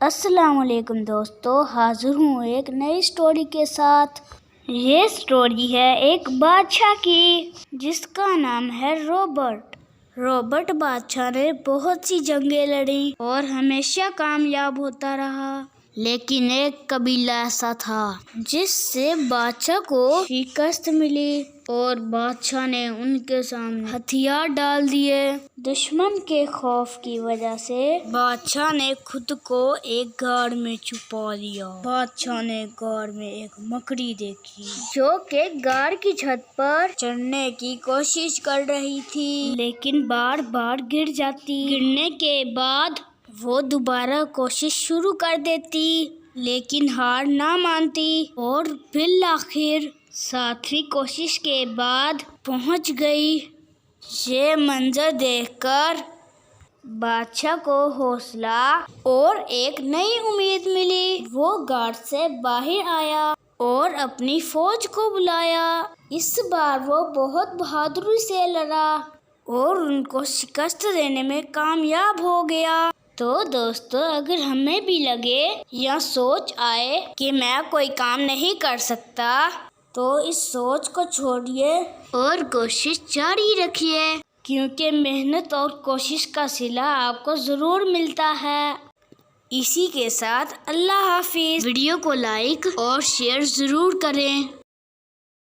السلام علیکم دوستو، حاضر ہوں ایک نئی سٹوری کے ساتھ۔ یہ سٹوری ہے ایک بادشاہ کی جس کا نام ہے رابرٹ بادشاہ نے بہت سی جنگیں لڑیں اور ہمیشہ کامیاب ہوتا رہا، لیکن ایک قبیلہ ایسا تھا جس سے بادشاہ کو شکست ملی اور بادشاہ نے ان کے سامنے ہتھیار ڈال دیے۔ دشمن کے خوف کی وجہ سے بادشاہ نے خود کو ایک غار میں چھپا لیا۔ بادشاہ نے غار میں ایک مکڑی دیکھی جو کہ غار کی چھت پر چڑھنے کی کوشش کر رہی تھی، لیکن بار بار گر جاتی۔ گرنے کے بعد وہ دوبارہ کوشش شروع کر دیتی لیکن ہار نہ مانتی اور بالآخر 7ویں کوشش کے بعد پہنچ گئی۔ یہ منظر دیکھ کر بادشاہ کو حوصلہ اور ایک نئی امید ملی۔ وہ غار سے باہر آیا اور اپنی فوج کو بلایا۔ اس بار وہ بہت بہادری سے لڑا اور ان کو شکست دینے میں کامیاب ہو گیا۔ تو دوستو، اگر ہمیں بھی لگے یا سوچ آئے کہ میں کوئی کام نہیں کر سکتا تو اس سوچ کو چھوڑیے اور کوشش جاری رکھیے، کیونکہ محنت اور کوشش کا صلہ آپ کو ضرور ملتا ہے۔ اسی کے ساتھ اللہ حافظ۔ ویڈیو کو لائک اور شیئر ضرور کریں۔